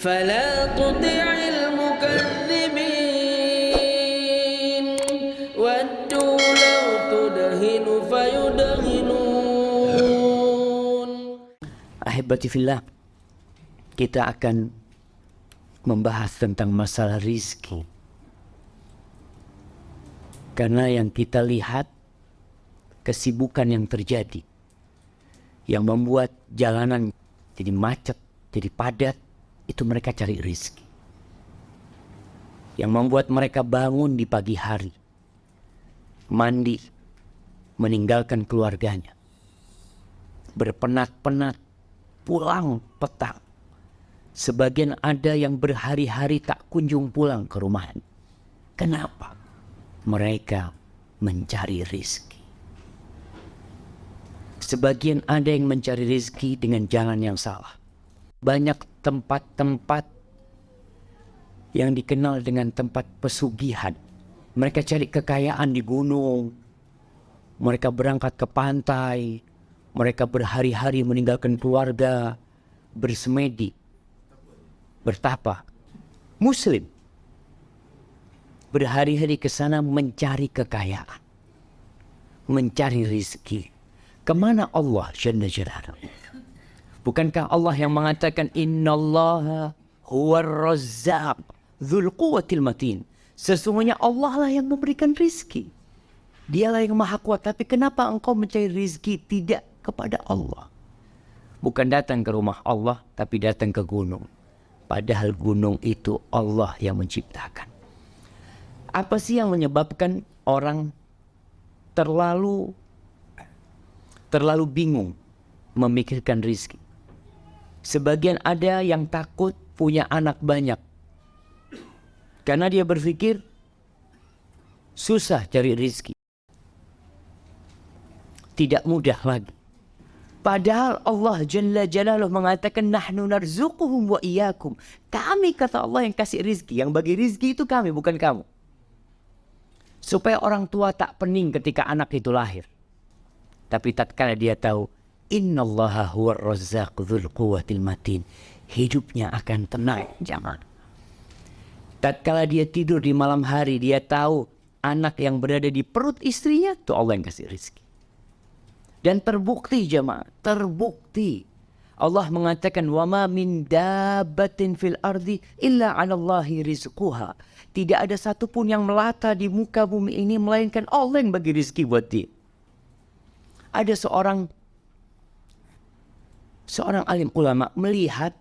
فلا تطع المكذبين ودوا لو تدهن فيدهنون. Ahibati fillah, kita akan membahas tentang masalah rizki. Karena yang kita lihat, kesibukan yang terjadi, yang membuat jalanan jadi macet, jadi padat, itu mereka cari rizki. Yang membuat mereka bangun di pagi hari, mandi, meninggalkan keluarganya, berpenat-penat, pulang petang. Sebagian ada yang berhari-hari tak kunjung pulang ke rumahnya. Kenapa? Mereka mencari rizki. Sebagian ada yang mencari rizki dengan jalan yang salah. Banyak tempat-tempat yang dikenal dengan tempat pesugihan. Mereka cari kekayaan di gunung. Mereka berangkat ke pantai. Mereka berhari-hari meninggalkan keluarga, bersemedi, bertapa. Muslim berhari-hari ke sana mencari kekayaan, mencari rizki. Kemana Allah Jalla Jalaluhu? Bukankah Allah yang mengatakan innallaha huwar razzaq dzul quwwatil matin? Sesungguhnya Allah lah yang memberikan rizki. Dialah yang maha kuat. Tapi kenapa engkau mencari rizki tidak kepada Allah? Bukan datang ke rumah Allah, tapi datang ke gunung. Padahal gunung itu Allah yang menciptakan. Apa sih yang menyebabkan orang terlalu bingung memikirkan rizki? Sebagian ada yang takut punya anak banyak. Karena dia berpikir susah cari rizki. Tidak mudah lagi. Padahal Allah Jalla Jalaluhu mengatakan nahnu narzuquhum wa iyyakum. Kami, kata Allah, yang kasih rizki. Yang bagi rizki itu kami, bukan kamu. Supaya orang tua tak pening ketika anak itu lahir. Tapi tatkala dia tahu innallaha huwar razzaq dzul quwwatil matin, hidupnya akan tenang. Jangan. Tatkala dia tidur di malam hari, dia tahu anak yang berada di perut istrinya itu Allah yang kasih rizki. Dan terbukti jemaah, terbukti. Allah mengatakan wa ma min dabbatin fil ardi illa 'alallahi rizquha. Tidak ada satupun yang melata di muka bumi ini melainkan Allah yang bagi rizki buat dia. Ada seorang alim ulama melihat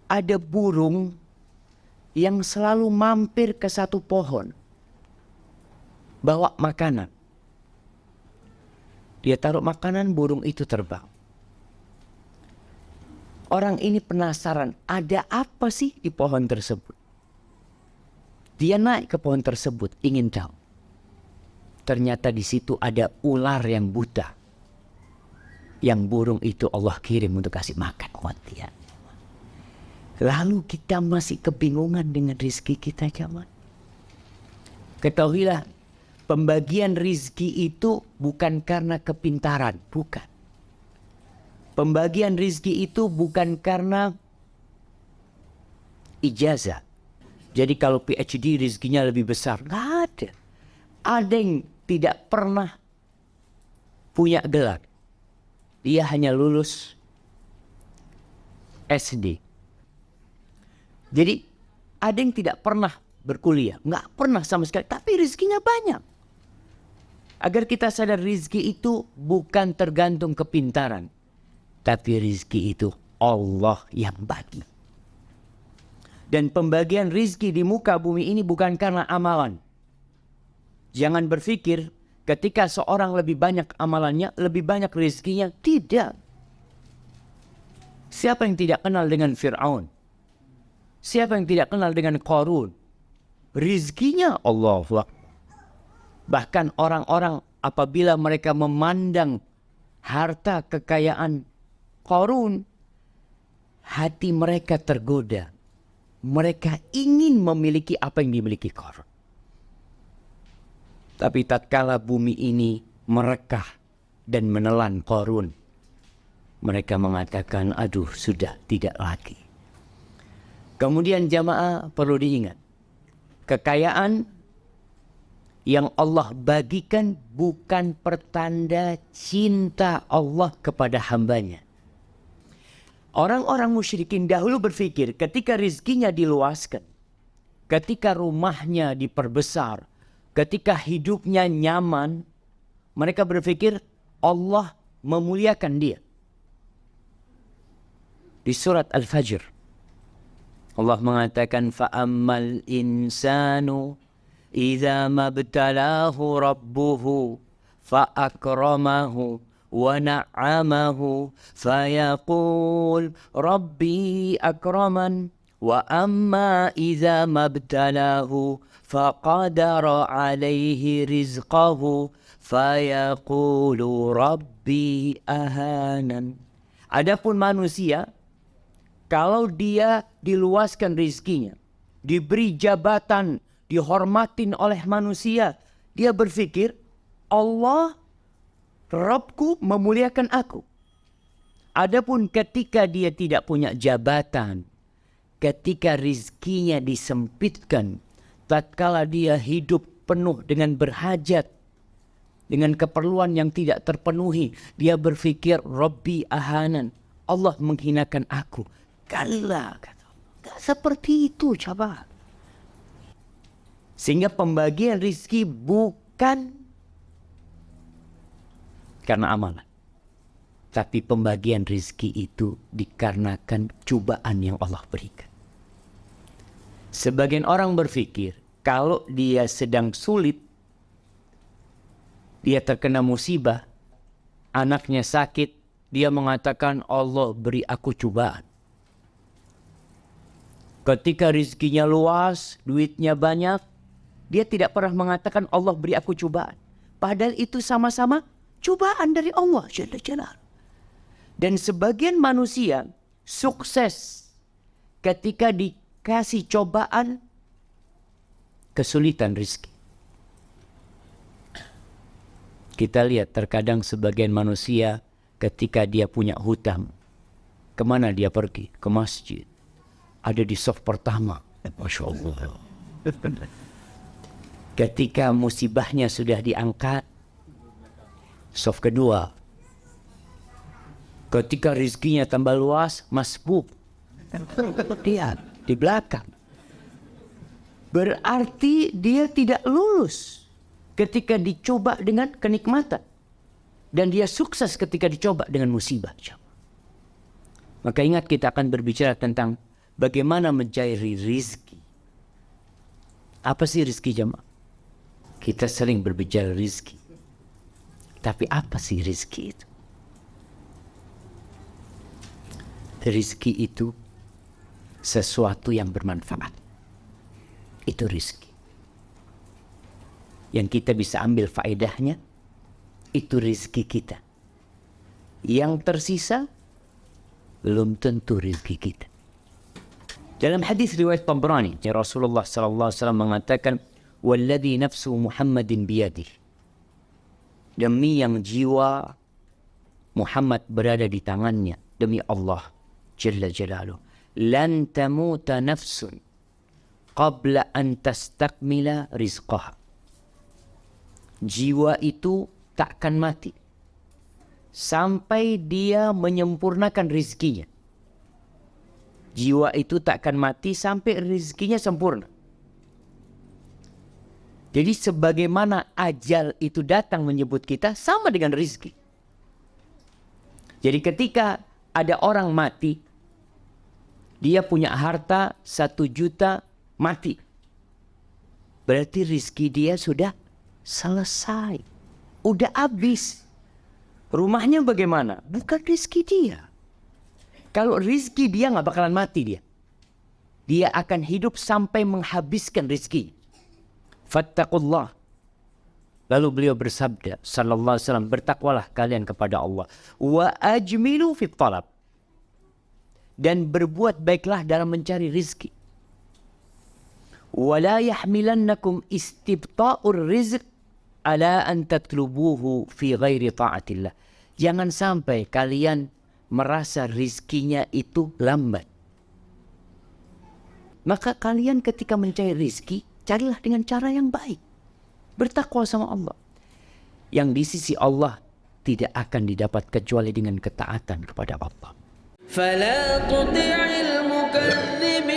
ada burung yang selalu mampir ke satu pohon bawa makanan. Dia taruh makanan, burung itu terbang. Orang ini penasaran, ada apa sih di pohon tersebut? Dia naik ke pohon tersebut, ingin tahu. Ternyata di situ ada ular yang buta. Yang burung itu Allah kirim untuk kasih makan buat dia. Lalu kita masih kebingungan dengan rizki kita, jemaah. Ketahuilah, pembagian rizki itu bukan karena kepintaran, bukan. Pembagian rizki itu bukan karena ijazah. Jadi kalau PhD rizkinya lebih besar, nggak ada. Ada yang tidak pernah punya gelar. Dia hanya lulus SD. Jadi ada yang tidak pernah berkuliah, nggak pernah sama sekali, tapi rizkinya banyak. Agar kita sadar rizki itu bukan tergantung kepintaran, tapi rizki itu Allah yang bagi. Dan pembagian rizki di muka bumi ini bukan karena amalan. Jangan berpikir ketika seorang lebih banyak amalannya, lebih banyak rizkinya. Tidak. Siapa yang tidak kenal dengan Fir'aun? Siapa yang tidak kenal dengan Qarun? Rizkinya Allah. Bahkan orang-orang apabila mereka memandang harta kekayaan Qarun, hati mereka tergoda. Mereka ingin memiliki apa yang dimiliki Qarun. Tapi tatkala bumi ini merekah dan menelan Qarun, mereka mengatakan, aduh sudah tidak lagi. Kemudian jamaah perlu diingat, kekayaan yang Allah bagikan bukan pertanda cinta Allah kepada hambanya. Orang-orang musyrikin dahulu berpikir ketika rizkinya diluaskan, ketika rumahnya diperbesar, ketika hidupnya nyaman, mereka berpikir Allah memuliakan dia. Di surat Al-Fajr, Allah mengatakan, فَأَمَّا الْإِنسَانُ إِذَا مَبْتَلَاهُ رَبُّهُ فَأَكْرَمَهُ وَنَعَّمَهُ فَيَقُولُ رَبِّي أَكْرَمَنِ وَأَمَّا إِذَا مَبْتَلَاهُ فَقَدَرَ عَلَيْهِ رِزْقَهُ فَيَقُولُ رَبِّي أَهَانَنِ. Adapun manusia, kalau dia diluaskan rizkinya, diberi jabatan, dihormatin oleh manusia, dia berpikir Allah, Rabbku memuliakan aku. Adapun ketika dia tidak punya jabatan, ketika rizkinya disempitkan, tatkala dia hidup penuh dengan berhajat, dengan keperluan yang tidak terpenuhi, dia berpikir Rabbi ahanan, Allah menghinakan aku. Kalla, kata Allah. Gak seperti itu, coba. Sehingga pembagian rizki bukan karena amalan, tapi pembagian rizki itu dikarenakan cobaan yang Allah berikan. Sebagian orang berpikir kalau dia sedang sulit, dia terkena musibah, anaknya sakit, dia mengatakan Allah beri aku cobaan. Ketika rizkinya luas, duitnya banyak, dia tidak pernah mengatakan Allah beri aku cobaan. Padahal itu sama-sama cobaan dari Allah Jalla Jalaluhu. Dan sebagian manusia sukses ketika dikasih cobaan, kesulitan rizki. Kita lihat terkadang sebagian manusia ketika dia punya hutang, kemana dia pergi? Ke masjid. Ada di saf pertama. Masya Allah. Ketika musibahnya sudah diangkat, saf kedua. Ketika rizkinya tambah luas, masbuk. Lihat, di belakang. Berarti dia tidak lulus ketika dicoba dengan kenikmatan. Dan dia sukses ketika dicoba dengan musibah. Maka ingat, kita akan berbicara tentang bagaimana mencari rizki. Apa sih rizki, jemaah? Kita sering berbicara rizki. Tapi apa sih rizki itu? Rizki itu sesuatu yang bermanfaat. Itu rizki. Yang kita bisa ambil faedahnya, itu rizki kita. Yang tersisa, belum tentu rizki kita. Dalam hadis riwayat Tabrani, Rasulullah sallallahu alaihi wasallam mengatakan, "Walladzi nafsu Muhammadin biyadihi." Demi yang jiwa Muhammad berada di tangannya, demi Allah Jalla Jalaluhu, lan tamuta nafsun qabla an tastakmila rizqaha. Jiwa itu takkan mati sampai dia menyempurnakan rizkinya. Jiwa itu takkan mati sampai rizkinya sempurna. Jadi sebagaimana ajal itu datang menyebut kita, sama dengan rizki. Jadi ketika ada orang mati, dia punya harta 1 juta, mati. Berarti rizki dia sudah selesai. Udah habis. Rumahnya bagaimana? Bukan rizki dia. Kalau rizki dia nggak bakalan mati dia. Dia akan hidup sampai menghabiskan rizki. Fattaqullah. Lalu beliau bersabda, sallallahu alaihi wasallam, bertakwalah kalian kepada Allah. Wa ajmilu fit talab. Dan berbuat baiklah dalam mencari rizki. Wa la yahmilannakum istibta'ur rizq ala an tatlubuhu fi ghairi ta'atillah. Jangan sampai kalian merasa rizkinya itu lambat. Maka kalian ketika mencari rizki, carilah dengan cara yang baik. Bertakwa sama Allah. Yang di sisi Allah tidak akan didapat kecuali dengan ketaatan kepada Allah. فلا تطع المكذبين